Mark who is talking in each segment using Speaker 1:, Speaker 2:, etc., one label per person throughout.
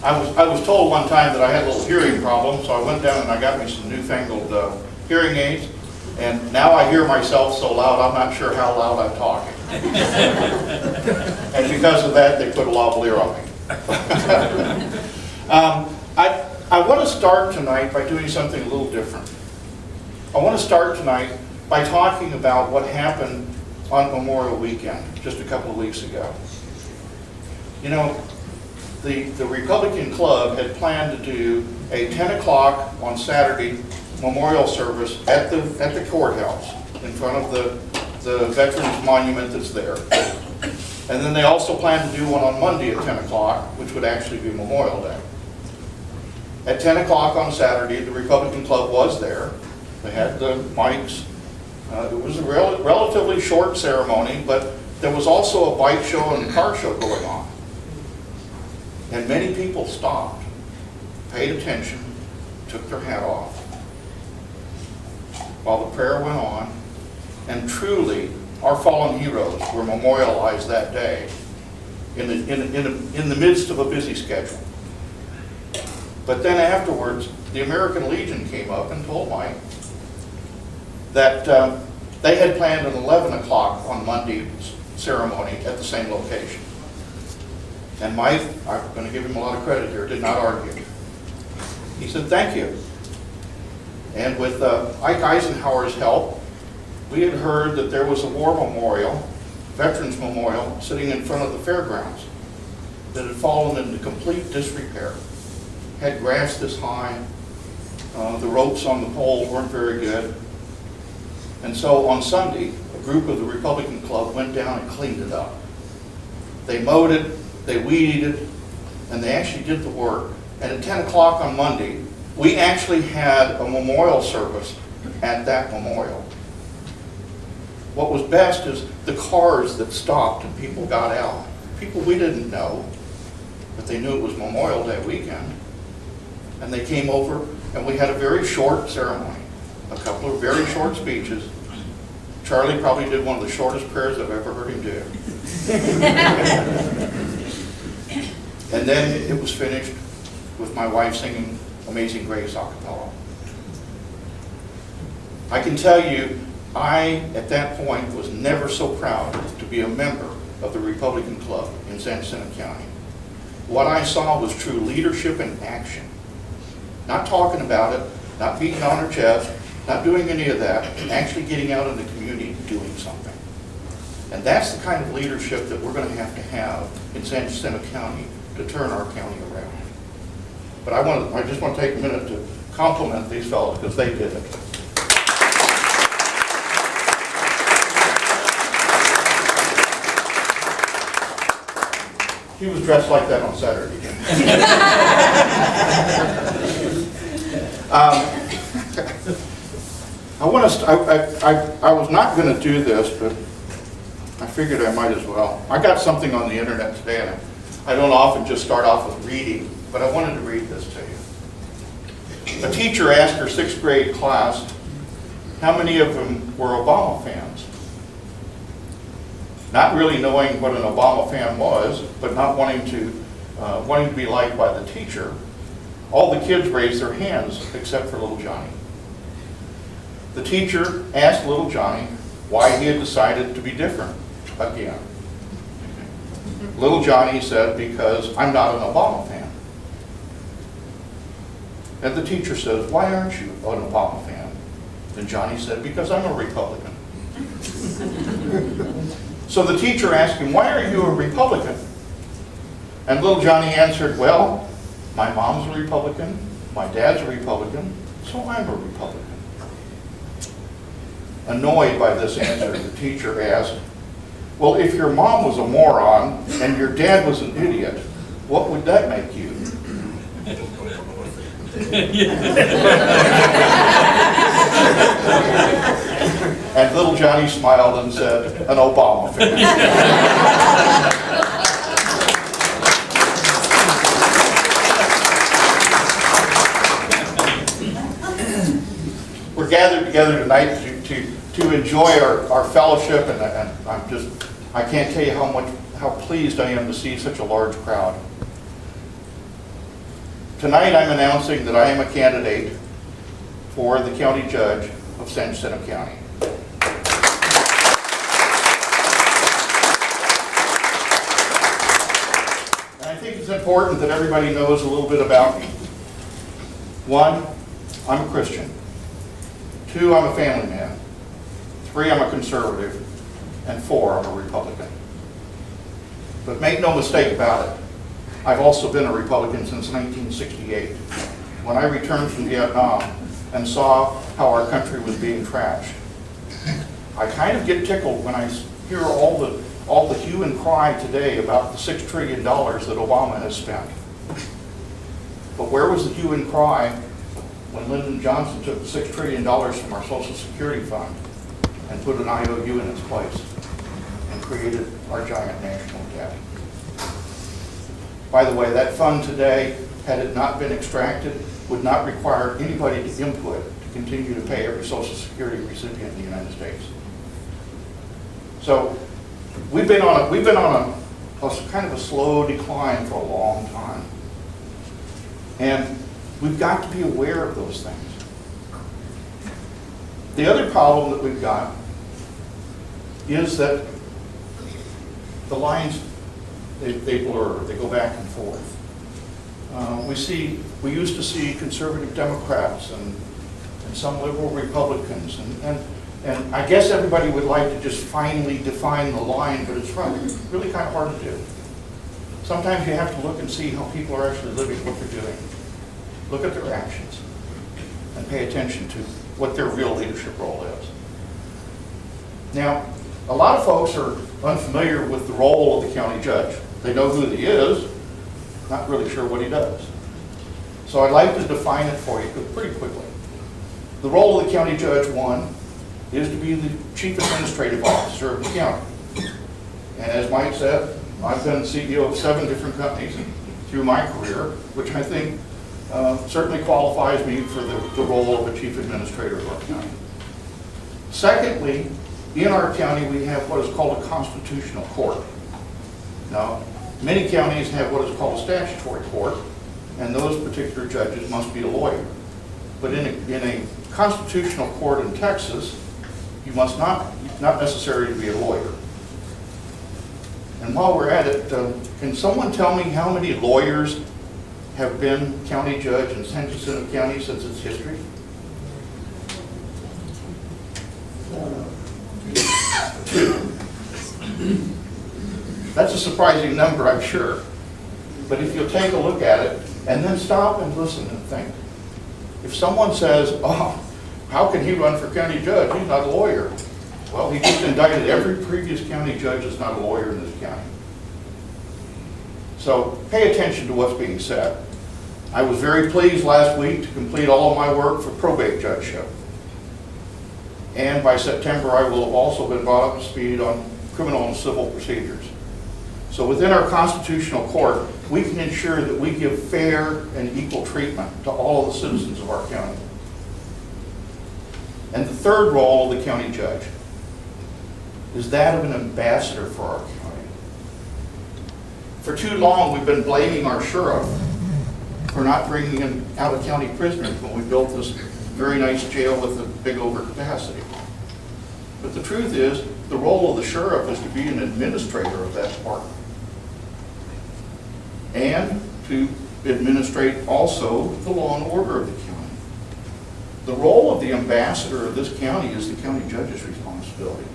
Speaker 1: I was told one time that I had a little hearing problem, so I went down and I got me some newfangled hearing aids, and now I hear myself so loud I'm not sure how loud I'm talking. And because of that, they put a lavalier on me. I want to start tonight by doing something a little different. I want to start tonight by talking about what happened on Memorial Weekend, just a couple of weeks ago. You know, the Republican Club had planned to do a 10 o'clock on Saturday memorial service at the courthouse in front of the Veterans Monument that's there. And then they also planned to do one on Monday at 10 o'clock, which would actually be Memorial Day. At 10 o'clock on Saturday, the Republican Club was there. They had the mics. It was a relatively short ceremony, but there was also a bike show and a car show going on. And many people stopped, paid attention, took their hat off while the prayer went on, and truly, our fallen heroes were memorialized that day in the midst of a busy schedule. But then afterwards, the American Legion came up and told Mike that they had planned an 11 o'clock on Monday ceremony at the same location. And Mike, I'm going to give him a lot of credit here, did not argue. He said, thank you. And with Ike Eisenhower's help, we had heard that there was a war memorial, Veterans Memorial, sitting in front of the fairgrounds that had fallen into complete disrepair. Had grass this high, the ropes on the poles weren't very good. And so on Sunday, a group of the Republican Club went down and cleaned it up. They mowed it, they weeded it, and they actually did the work. And at 10 o'clock on Monday, we actually had a memorial service at that memorial. What was best is the cars that stopped and people got out. People we didn't know, but they knew it was Memorial Day weekend. And they came over, and we had a very short ceremony, a couple of very short speeches. Charlie probably did one of the shortest prayers I've ever heard him do. And then it was finished with my wife singing Amazing Grace a cappella. I can tell you, I, at that point, was never so proud to be a member of the Republican Club in San Jacinto County. What I saw was true leadership in action. Not talking about it, not beating on her chest, not doing any of that, actually getting out in the community and doing something. And that's the kind of leadership that we're going to have in San Jacinto County to turn our county around. But I just want to take a minute to compliment these fellows because they did it. He was dressed like that on Saturday. I was not going to do this, but I figured I might as well. I got something on the internet today, and I don't often just start off with reading, but I wanted to read this to you. A teacher asked her 6th grade class how many of them were Obama fans. Not really knowing what an Obama fan was, but not wanting to be liked by the teacher, all the kids raised their hands except for little Johnny. The teacher asked little Johnny why he had decided to be different again. Little Johnny said, because I'm not an Obama fan. And the teacher says, why aren't you an Obama fan? And Johnny said, because I'm a Republican. So the teacher asked him, why are you a Republican? And little Johnny answered, well, my mom's a Republican, my dad's a Republican, so I'm a Republican. Annoyed by this answer, the teacher asked, well, if your mom was a moron and your dad was an idiot, what would that make you? And little Johnny smiled and said, an Obama fan. We're gathered together tonight to enjoy our fellowship, and I can't tell you how pleased I am to see such a large crowd. Tonight I'm announcing that I am a candidate for the county judge of San Jacinto County. And I think it's important that everybody knows a little bit about me. 1, I'm a Christian. 2, I'm a family man. 3, I'm a conservative. And 4, I'm a Republican. But make no mistake about it, I've also been a Republican since 1968, when I returned from Vietnam and saw how our country was being trashed. I kind of get tickled when I hear all the hue and cry today about the $6 trillion that Obama has spent. But where was the hue and cry when Lyndon Johnson took $6 trillion from our Social Security fund and put an IOU in its place and created our giant national debt? By the way, that fund today, had it not been extracted, would not require anybody to input to continue to pay every Social Security recipient in the United States. So we've been on a kind of a slow decline for a long time. And we've got to be aware of those things. The other problem that we've got is that the lines, they blur, they go back and forth. We used to see conservative Democrats and some liberal Republicans, and I guess everybody would like to just finally define the line, but it's really kind of hard to do. Sometimes you have to look and see how people are actually living, what they're doing. Look at their actions and pay attention to what their real leadership role is. Now, a lot of folks are unfamiliar with the role of the county judge. They know who he is, not really sure what he does. So I'd like to define it for you pretty quickly. The role of the county judge, 1, is to be the chief administrative officer of the county. And as Mike said, I've been CEO of 7 different companies through my career, which I think certainly qualifies me for the role of a chief administrator of our county. Secondly, in our county we have what is called a constitutional court. Now, many counties have what is called a statutory court, and those particular judges must be a lawyer. But in a constitutional court in Texas, you must not necessarily be a lawyer. And while we're at it, can someone tell me how many lawyers have been county judge in San Jacinto County since its history? 2. That's a surprising number, I'm sure. But if you'll take a look at it and then stop and listen and think. If someone says, oh, how can he run for county judge? He's not a lawyer. Well, he just indicted every previous county judge that's not a lawyer in this county. So pay attention to what's being said. I was very pleased last week to complete all of my work for probate judgeship. And by September, I will have also been brought up to speed on criminal and civil procedures. So within our constitutional court, we can ensure that we give fair and equal treatment to all of the citizens of our county. And the third role of the county judge is that of an ambassador for our county. For too long, we've been blaming our sheriff for not bringing in out-of-county prisoners when we built this very nice jail with a big overcapacity. But the truth is, the role of the sheriff is to be an administrator of that department and to administrate also the law and order of the county. The role of the ambassador of this county is the county judge's responsibility.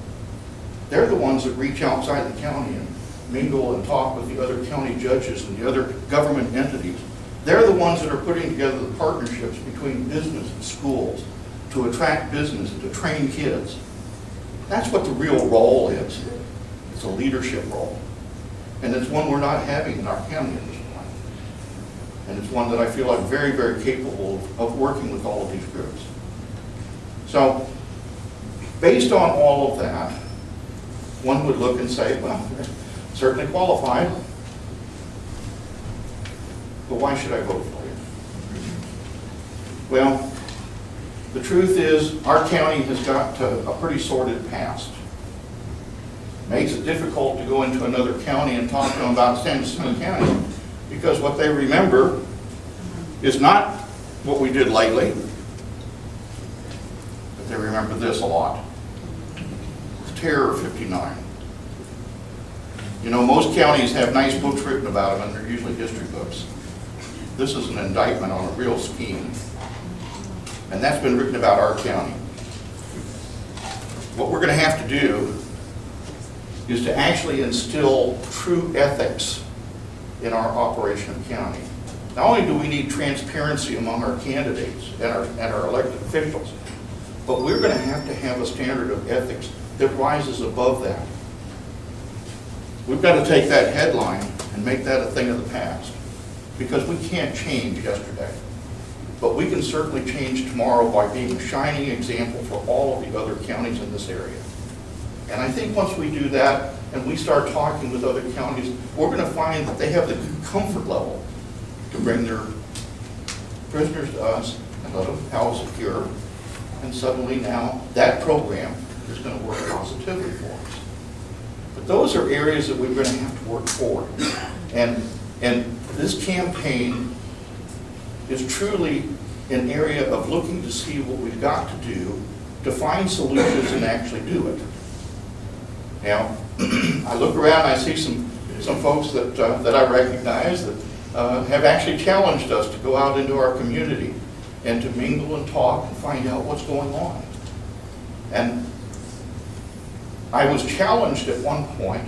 Speaker 1: They're the ones that reach outside the county and mingle and talk with the other county judges and the other government entities. They're the ones that are putting together the partnerships between business and schools to attract business and to train kids. That's what the real role is. It's a leadership role. And it's one we're not having in our county at this point. And it's one that I feel I'm very, very capable of working with all of these groups. So, based on all of that, one would look and say, well, certainly qualified, but why should I vote for you? Well, the truth is, our county has got a pretty sordid past. Makes it difficult to go into another county and talk to them about San Jacinto County, because what they remember is not what we did lately, but they remember this a lot. It's Terror 59. You know, most counties have nice books written about them, and they're usually history books. This is an indictment on a real scheme, and that's been written about our county. What we're going to have to do is to actually instill true ethics in our operation of county. Not only do we need transparency among our candidates and our elected officials, but we're going to have a standard of ethics that rises above that. We've got to take that headline and make that a thing of the past, because we can't change yesterday. But we can certainly change tomorrow by being a shining example for all of the other counties in this area. And I think once we do that and we start talking with other counties, we're going to find that they have the comfort level to bring their prisoners to us and let them house secure. And suddenly now that program is going to work positively for us. But those are areas that we're going to have to work for. And this campaign is truly an area of looking to see what we've got to do to find solutions and actually do it. Now, I look around, I see some folks that I recognize that have actually challenged us to go out into our community and to mingle and talk and find out what's going on. And I was challenged at one point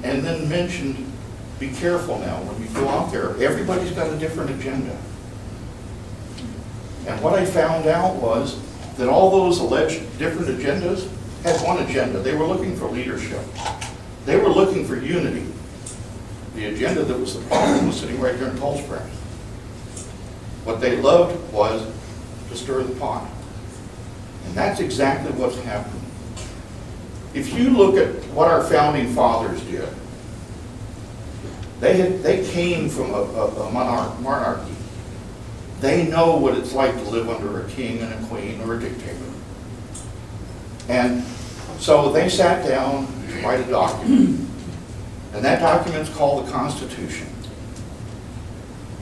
Speaker 1: and then mentioned, be careful now when you go out there. Everybody's got a different agenda. And what I found out was that all those alleged different agendas had one agenda. They were looking for leadership. They were looking for unity. The agenda that was the problem was sitting right here in Coldspring. What they loved was to stir the pot. And that's exactly what's happening. If you look at what our founding fathers did, they came from a monarchy. They know what it's like to live under a king and a queen or a dictator. And so they sat down to write a document. And that document's called the Constitution.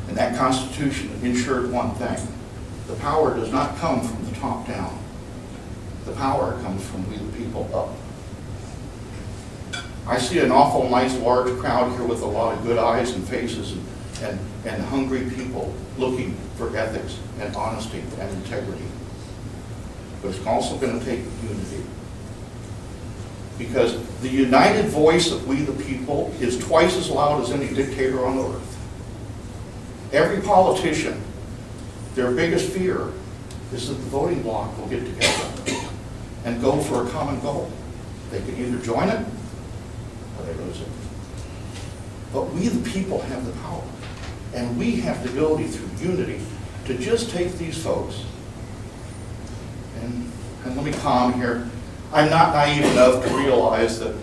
Speaker 1: And that Constitution ensured one thing. The power does not come from the top down. The power comes from we the people up. I see an awful nice large crowd here with a lot of good eyes and faces and hungry people looking for ethics and honesty and integrity. But it's also going to take unity. Because the united voice of we the people is twice as loud as any dictator on earth. Every politician, their biggest fear is that the voting bloc will get together and go for a common goal. They can either join it or they lose it. But we the people have the power. And we have the ability through unity to just take these folks. And let me calm here. I'm not naive enough to realize that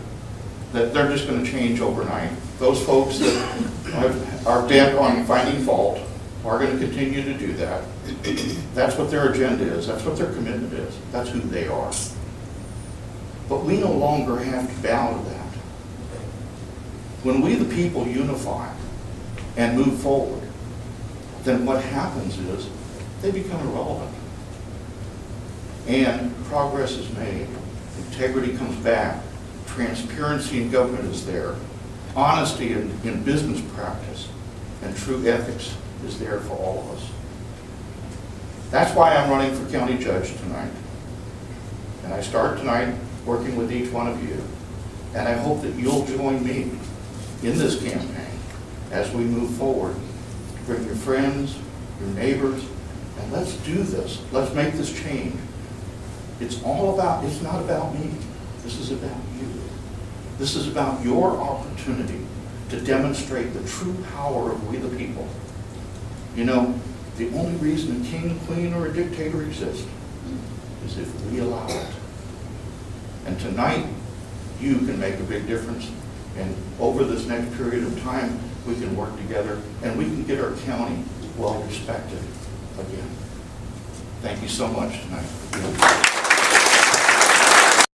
Speaker 1: they're just going to change overnight. Those folks that are bent on finding fault are going to continue to do that. That's what their agenda is. That's what their commitment is. That's who they are. But we no longer have to bow to that. When we the people unify and move forward, then what happens is they become irrelevant. And progress is made. Integrity comes back. Transparency in government is there. Honesty in business practice and true ethics is there for all of us. That's why I'm running for county judge tonight. And I start tonight working with each one of you. And I hope that you'll join me in this campaign as we move forward. Bring your friends, your neighbors, and let's do this. Let's make this change. It's not about me. This is about you. This is about your opportunity to demonstrate the true power of we the people. You know, the only reason a king, queen, or a dictator exists is if we allow it. And tonight, you can make a big difference. And over this next period of time, we can work together and we can get our county well respected again. Thank you so much tonight.